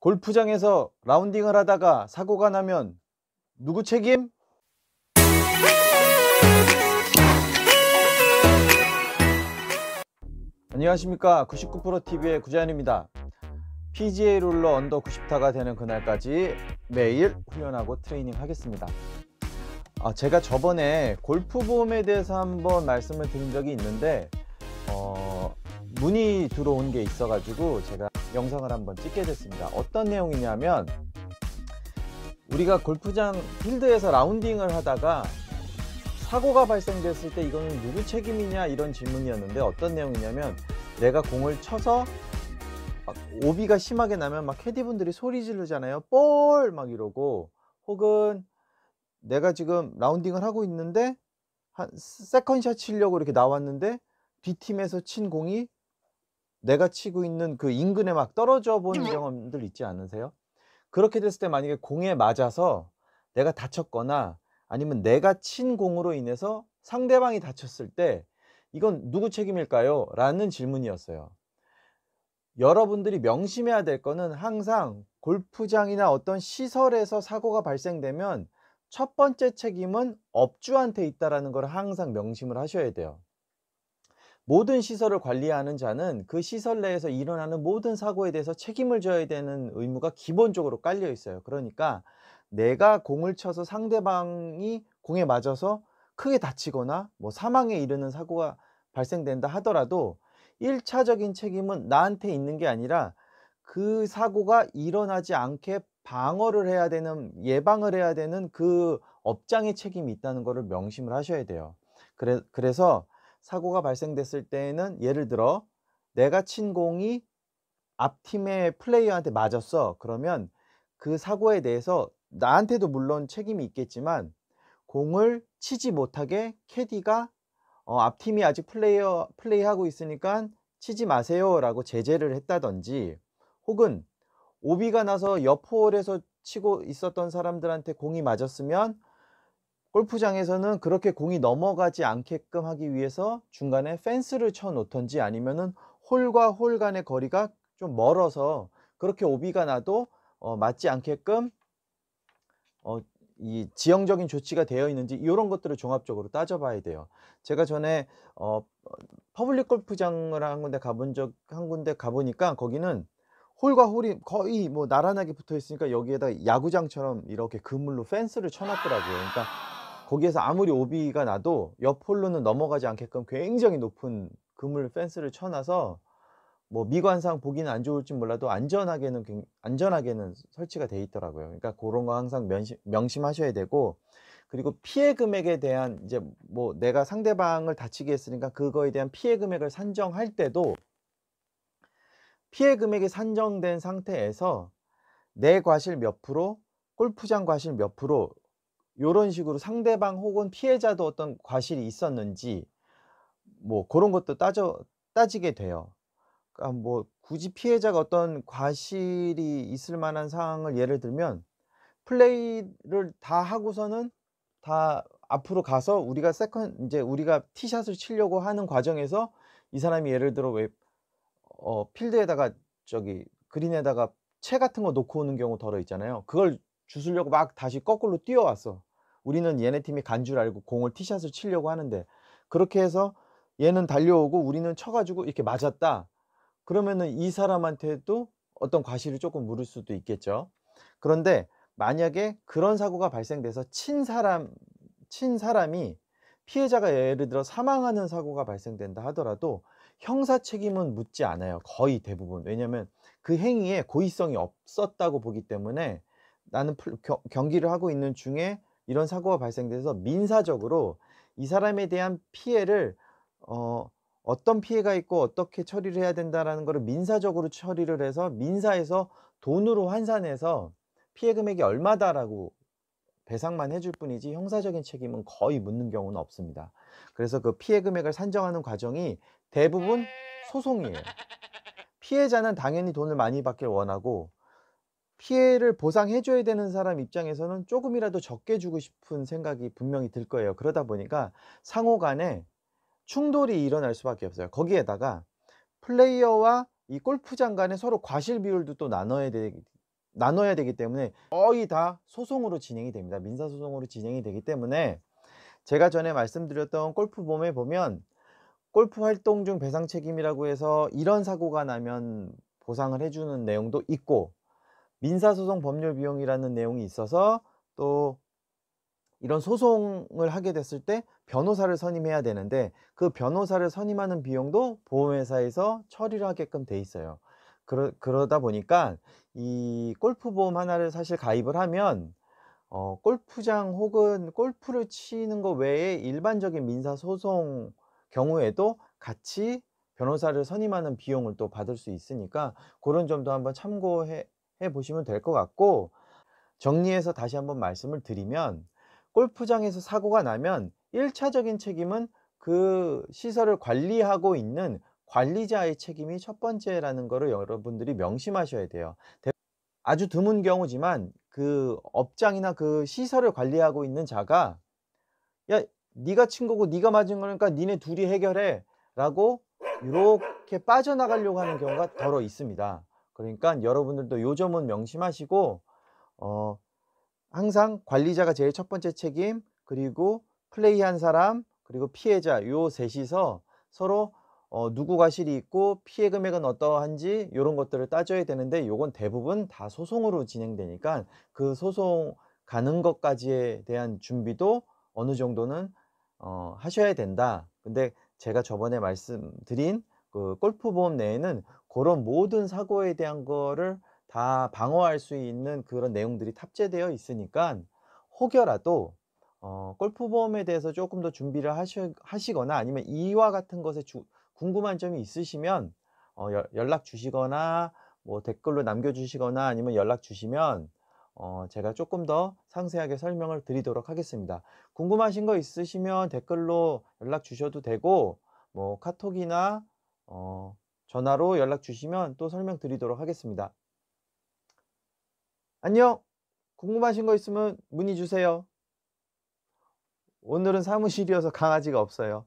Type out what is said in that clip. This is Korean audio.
골프장에서 라운딩을 하다가 사고가 나면 누구 책임? 안녕하십니까. 99%TV의 구자연입니다. PGA 룰러 언더 90타가 되는 그날까지 매일 훈련하고 트레이닝 하겠습니다. 제가 저번에 골프 보험에 대해서 한번 말씀을 드린 적이 있는데 문의 들어온 게 있어 가지고 제가 영상을 한번 찍게 됐습니다. 어떤 내용이냐면, 우리가 골프장 필드에서 라운딩을 하다가 사고가 발생됐을 때 이거는 누구 책임이냐, 이런 질문이었는데, 어떤 내용이냐면, 내가 공을 쳐서 막 오비가 심하게 나면 막 캐디분들이 소리 지르잖아요. 볼! 막 이러고, 혹은 내가 지금 라운딩을 하고 있는데 한 세컨샷 치려고 이렇게 나왔는데 뒷팀에서 친 공이 내가 치고 있는 그 인근에 막 떨어져 본 경험들 있지 않으세요? 그렇게 됐을 때 만약에 공에 맞아서 내가 다쳤거나 아니면 내가 친 공으로 인해서 상대방이 다쳤을 때 이건 누구 책임일까요? 라는 질문이었어요. 여러분들이 명심해야 될 거는, 항상 골프장이나 어떤 시설에서 사고가 발생되면 첫 번째 책임은 업주한테 있다라는 걸 항상 명심을 하셔야 돼요. 모든 시설을 관리하는 자는 그 시설 내에서 일어나는 모든 사고에 대해서 책임을 져야 되는 의무가 기본적으로 깔려 있어요. 그러니까 내가 공을 쳐서 상대방이 공에 맞아서 크게 다치거나 뭐 사망에 이르는 사고가 발생된다 하더라도 1차적인 책임은 나한테 있는 게 아니라 그 사고가 일어나지 않게 방어를 해야 되는, 예방을 해야 되는 그 업장의 책임이 있다는 것을 명심을 하셔야 돼요. 그래서 사고가 발생됐을 때에는, 예를 들어 내가 친 공이 앞팀의 플레이어한테 맞았어. 그러면 그 사고에 대해서 나한테도 물론 책임이 있겠지만, 공을 치지 못하게 캐디가 앞팀이 아직 플레이하고 있으니까 치지 마세요 라고 제재를 했다든지, 혹은 오비가 나서 옆 홀에서 치고 있었던 사람들한테 공이 맞았으면 골프장에서는 그렇게 공이 넘어가지 않게끔 하기 위해서 중간에 펜스를 쳐 놓던지, 아니면은 홀과 홀 간의 거리가 좀 멀어서 그렇게 오비가 나도 맞지 않게끔 이 지형적인 조치가 되어 있는지, 이런 것들을 종합적으로 따져봐야 돼요. 제가 전에 퍼블릭 골프장을 한 군데 가보니까 거기는 홀과 홀이 거의 뭐 나란하게 붙어 있으니까 여기에다 야구장처럼 이렇게 그물로 펜스를 쳐놨더라고요. 그러니까 거기에서 아무리 오비가 나도 옆 홀로는 넘어가지 않게끔 굉장히 높은 그물 펜스를 쳐놔서, 뭐 미관상 보기는 안 좋을지 몰라도 안전하게는 설치가 돼 있더라고요. 그러니까 그런 거 항상 명심하셔야 되고, 그리고 피해 금액에 대한, 이제 뭐 내가 상대방을 다치게 했으니까 그거에 대한 피해 금액을 산정할 때도, 피해 금액이 산정된 상태에서 내 과실 몇 프로, 골프장 과실 몇 프로, 요런 식으로 상대방 혹은 피해자도 어떤 과실이 있었는지 뭐 그런 것도 따지게 돼요. 그러니까 뭐 굳이 피해자가 어떤 과실이 있을 만한 상황을 예를 들면, 플레이를 다 하고서는 다 앞으로 가서 우리가 티샷을 치려고 하는 과정에서 이 사람이 예를 들어 왜 필드에다가 그린에다가 채 같은 거 놓고 오는 경우 더러 있잖아요. 그걸 주스려고 막 다시 거꾸로 뛰어왔어. 우리는 얘네 팀이 간 줄 알고 공을 티샷을 치려고 하는데, 그렇게 해서 얘는 달려오고 우리는 쳐 가지고 이렇게 맞았다. 그러면은 이 사람한테도 어떤 과실을 조금 물을 수도 있겠죠. 그런데 만약에 그런 사고가 발생돼서 친 사람이, 피해자가 예를 들어 사망하는 사고가 발생된다 하더라도 형사 책임은 묻지 않아요, 거의 대부분. 왜냐면 그 행위에 고의성이 없었다고 보기 때문에, 나는 경기를 하고 있는 중에 이런 사고가 발생돼서 민사적으로 이 사람에 대한 피해를 어떤 피해가 있고 어떻게 처리를 해야 된다라는 거를 민사적으로 처리를 해서, 민사에서 돈으로 환산해서 피해 금액이 얼마다라고 배상만 해줄 뿐이지 형사적인 책임은 거의 묻는 경우는 없습니다. 그래서 그 피해 금액을 산정하는 과정이 대부분 소송이에요. 피해자는 당연히 돈을 많이 받길 원하고, 피해를 보상해 줘야 되는 사람 입장에서는 조금이라도 적게 주고 싶은 생각이 분명히 들 거예요. 그러다 보니까 상호 간에 충돌이 일어날 수밖에 없어요. 거기에다가 플레이어와 이 골프장 간에 서로 과실 비율도 또 나눠야 나눠야 되기 때문에 거의 다 소송으로 진행이 됩니다. 민사소송으로 진행이 되기 때문에 제가 전에 말씀드렸던 골프보험에 보면 골프 활동 중 배상 책임이라고 해서 이런 사고가 나면 보상을 해 주는 내용도 있고, 민사소송 법률 비용이라는 내용이 있어서 또 이런 소송을 하게 됐을 때 변호사를 선임해야 되는데 그 변호사를 선임하는 비용도 보험회사에서 처리를 하게끔 돼 있어요. 그러다 보니까 이 골프보험 하나를 사실 가입을 하면 골프장 혹은 골프를 치는 거 외에 일반적인 민사소송 경우에도 같이 변호사를 선임하는 비용을 또 받을 수 있으니까 고런 점도 한번 참고해 보시면 될 것 같고, 정리해서 다시 한번 말씀을 드리면 골프장에서 사고가 나면 1 차적인 책임은 그 시설을 관리하고 있는 관리자의 책임이 첫 번째라는 거를 여러분들이 명심하셔야 돼요. 아주 드문 경우지만 그 업장이나 그 시설을 관리하고 있는 자가 "야 네가 친 거고 네가 맞은 거니까 니네 둘이 해결해."라고 요렇게 빠져나가려고 하는 경우가 더러 있습니다. 그러니깐 여러분들도 요 점은 명심하시고 어 항상 관리자가 제일 첫 번째 책임, 그리고 플레이한 사람, 그리고 피해자, 요 셋이서 서로 누구가 실이 있고 피해 금액은 어떠한지 요런 것들을 따져야 되는데, 요건 대부분 다 소송으로 진행되니까 그 소송 가는 것까지에 대한 준비도 어느 정도는 하셔야 된다. 근데 제가 저번에 말씀드린 그 골프보험 내에는 고런 모든 사고에 대한 거를 다 방어할 수 있는 그런 내용들이 탑재되어 있으니깐 혹여라도 골프보험에 대해서 쪼끔 더 준비를 하시거나 아니면 이와 같은 것에 궁금한 점이 있으시면 연락 주시거나 뭐 댓글로 남겨 주시거나 아니면 연락 주시면 제가 쪼끔 더 상세하게 설명을 드리도록 하겠습니다. 궁금하신 거 있으시면 댓글로 연락 주셔도 되고, 뭐 카톡이나 전화로 연락 주시면 또 설명드리도록 하겠습니다. 안녕. 궁금하신 거 있으면 문의 주세요. 오늘은 사무실이어서 강아지가 없어요.